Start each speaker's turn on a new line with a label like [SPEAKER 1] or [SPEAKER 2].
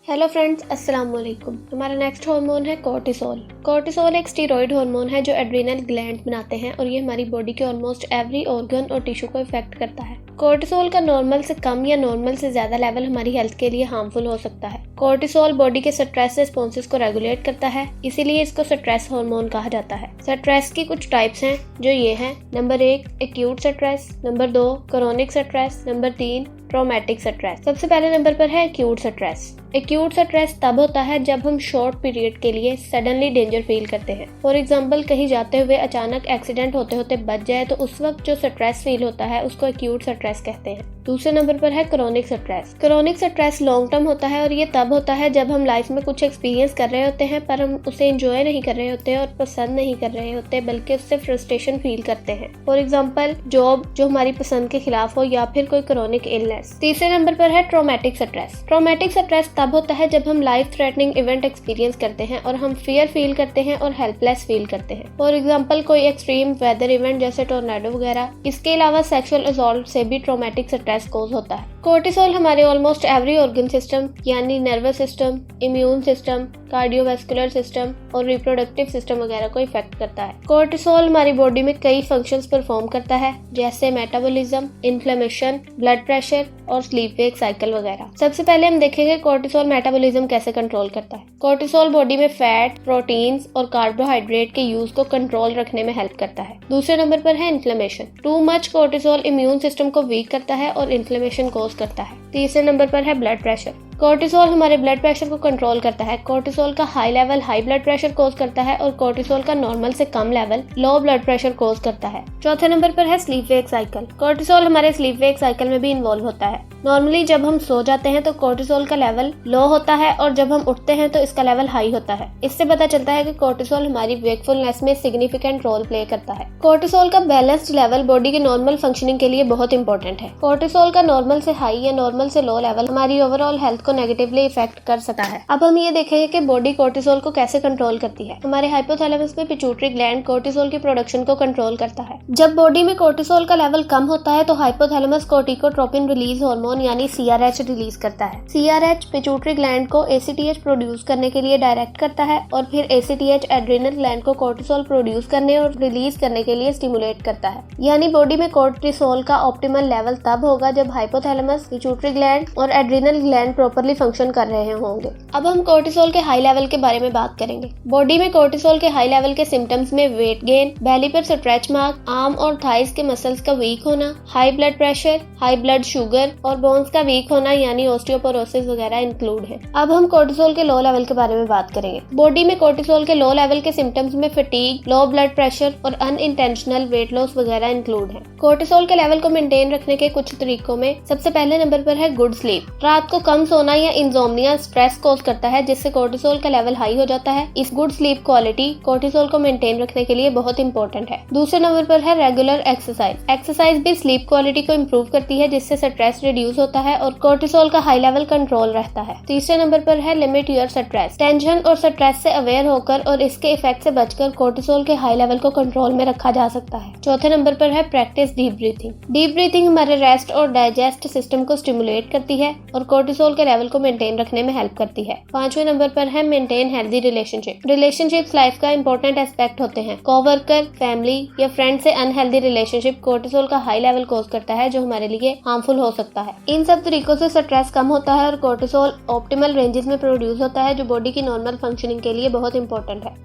[SPEAKER 1] Hello friends, अस्सलाम वालेकुम। हमारा नेक्स्ट हार्मोन है कोर्टिसोल। कोर्टिसोल एक स्टीरॉयड हार्मोन है जो एड्रिनल ग्लैंड बनाते हैं और ये हमारी बॉडी के ऑलमोस्ट एवरी ऑर्गन और टिश्यू को इफेक्ट करता है। कोर्टिसोल का नॉर्मल से कम या नॉर्मल से ज्यादा लेवल हमारी हेल्थ के लिए हार्मफुल हो सकता है। कोर्टिसोल बॉडी के स्ट्रेस रिस्पॉन्सेस को रेगुलेट करता है, इसीलिए इसको स्ट्रेस हार्मोन कहा जाता है। स्ट्रेस की कुछ टाइप्स हैं जो ये हैं। Number 1 acute stress, number 2 chronic stress, number 3 traumatic stress. सबसे पहले नंबर पर है एक्यूट स्ट्रेस। एक्यूट स्ट्रेस तब होता है जब हम शॉर्ट पीरियड के लिए सडनली डेंजर फील करते हैं। फॉर एग्जांपल, कहीं जाते हुए अचानक एक्सीडेंट होते होते बच जाए तो उस वक्त जो स्ट्रेस फील होता है उसको एक्यूट स्ट्रेस कहते हैं। दूसरे नंबर पर है chronic stress. Chronic stress long term होता है और ये तब होता है जब हम लाइफ में कुछ एक्सपीरियंस कर रहे होते हैं पर हम उसे एंजॉय नहीं कर रहे होते और पसंद नहीं कर रहे होते, बल्कि उससे फ्रस्ट्रेशन फील करते हैं। फॉर एग्जांपल, जॉब जो हमारी पसंद के खिलाफ हो या फिर कोई क्रोनिक इलनेस। तीसरे नंबर पर है ट्रॉमेटिक स्ट्रेस। ट्रॉमेटिक स्ट्रेस तब होता है जब हम लाइफ थ्रेटनिंग इवेंट एक्सपीरियंस करते हैं और हम फियर फील करते हैं और हेल्पलेस फील करते हैं। फॉर एग्जांपल, कोई एक्सट्रीम वेदर इवेंट जैसे टोर्नाडो वगैरह। इसके अलावा सेक्सुअल असॉल्ट से भी ट्रॉमेटिक स्ट्रेस कॉज होता है। कोर्टिसोल हमारे ऑलमोस्ट एवरी ऑर्गन सिस्टम यानी nervous system, immune system, cardiovascular system और रिप्रोडक्टिव सिस्टम वगैरह को इफेक्ट करता है। कोर्टिसोल हमारी बॉडी में कई फंक्शंस परफॉर्म करता है, जैसे मेटाबॉलिज्म, इन्फ्लेमेशन, ब्लड प्रेशर और स्लीप वेक साइकिल वगैरह। सबसे पहले हम देखेंगे कोर्टिसोल मेटाबॉलिज्म कैसे कंट्रोल करता है। कोर्टिसोल बॉडी में फैट, प्रोटीन्स और कार्बोहाइड्रेट के यूज को कंट्रोल रखने में हेल्प करता है। दूसरे नंबर पर है inflammation. Too much cortisol immune system को वीक करता है और इन्फ्लेमेशन कॉज करता है। तीसरे नंबर पर है ब्लड प्रेशर। कोर्टिसोल हमारे ब्लड प्रेशर को कंट्रोल करता है। कोर्टिसोल का high level high blood pressure cause करता है और कोर्टिसोल का नॉर्मल से कम level low blood pressure cause करता है। चौथे नंबर पर है स्लीप वेक साइकिल। कोर्टिसोल हमारे स्लीप वेक साइकिल में भी इन्वॉल्व होता है। नॉर्मली जब हम सो जाते हैं तो कोर्टिसोल का लेवल लो होता है और जब हम उठते हैं तो इसका लेवल हाई होता है। इससे पता चलता है कि कोर्टिसोल हमारी वेकफुलनेस में सिग्निफिकेंट रोल प्ले करता है। कोर्टिसोल का बैलेंस्ड लेवल बॉडी के नॉर्मल फंक्शनिंग के लिए बहुत इंपॉर्टेंट है। कोर्टिसोल का नॉर्मल से हाई या नॉर्मल से लो लेवल हमारी ओवरऑल हेल्थ को नेगेटिवली इफेक्ट कर सकता है। अब हम ये देखेंगे कि बॉडी कोर्टिसोल को कैसे कंट्रोल करती है। हमारे हाइपोथैलेमस में पिट्यूटरी ग्लैंड कोर्टिसोल की प्रोडक्शन को कंट्रोल करता है। जब बॉडी में कोर्टिसोल का लेवल कम होता है तो हाइपोथैलेमस कोर्टिकोट्रोपिन रिलीज हार्मोन यानी CRH रिलीज करता है। CRH पिट्यूटरी ग्लैंड को ACTH प्रोड्यूस करने के लिए डायरेक्ट करता है और फिर ACTH एड्रिनल ग्लैंड को कोर्टिसोल प्रोड्यूस करने और रिलीज करने के लिए स्टिमुलेट करता है। यानी बॉडी में कोर्टिसोल का ऑप्टिमल लेवल तब होगा जब हाइपोथैलेमस, पिट्यूटरी ग्लैंड और एड्रिनल ग्लैंड प्रॉपर्ली फंक्शन कर रहे होंगे। अब हम कोर्टिसोल के हाई लेवल के बारे में बात करेंगे। बॉडी में कोर्टिसोल के हाई लेवल के सिम्टम्स में वेट गेन, बेली पर स्ट्रेच मार्क, आर्म और थाइस के मसल्स का वीक होना, high blood pressure, high blood sugar और बोन्स का वीक होना यानी ऑस्टियोपोरोसिस वगैरह इंक्लूड है। अब हम कोर्टिसोल के लो लेवल के बारे में बात करेंगे। बॉडी में कोर्टिसोल के लो लेवल के सिम्टम्स में फटीग, लो ब्लड प्रेशर और अनइंटेंशनल वेट लॉस वगैरह इंक्लूड है। कोर्टिसोल के लेवल को मेंटेन रखने के कुछ तरीकों में सबसे पहले नंबर पर है गुड स्लीप। रात को कम सोना या इंसोम्निया स्ट्रेस कॉज करता है जिससे कोर्टिसोल का लेवल हाई हो जाता है। इस गुड स्लीप क्वालिटी कोर्टिसोल को मेंटेन रखने के लिए बहुत इंपॉर्टेंट है। दूसरे नंबर पर है रेगुलर एक्सरसाइज। एक्सरसाइज भी स्लीप क्वालिटी को इम्प्रूव करती है जिससे स्ट्रेस रिड्यूस होता है और कोर्टिसोल का हाई लेवल कंट्रोल रहता है। तीसरे नंबर पर है लिमिट योर स्ट्रेस। टेंशन और स्ट्रेस से अवेयर होकर और इसके इफेक्ट से बचकर कोर्टिसोल के हाई लेवल को कंट्रोल में रखा जा सकता है। चौथे नंबर पर है practice deep breathing. Deep breathing हमारे रेस्ट और डाइजेस्ट सिस्टम को स्टिमुलेट करती है और कोर्टिसोल के लेवल को मेंटेन रखने में हेल्प करती है। पांचवें नंबर पर है maintain healthy relationship. Relationships life का इंपॉर्टेंट एस्पेक्ट होते हैं। कोवर्कर, फैमिली या फ्रेंड से अनहेल्दी रिलेशनशिप कोर्टिसोल का हाई लेवल कॉज करता है जो हमारे लिए हार्मफुल हो सकता है। इन सब तरीकों से स्ट्रेस कम होता है और कोर्टिसोल ऑप्टिमल रेंजेस में प्रोड्यूस होता है जो बॉडी की नॉर्मल फंक्शनिंग के लिए बहुत इंपॉर्टेंट है।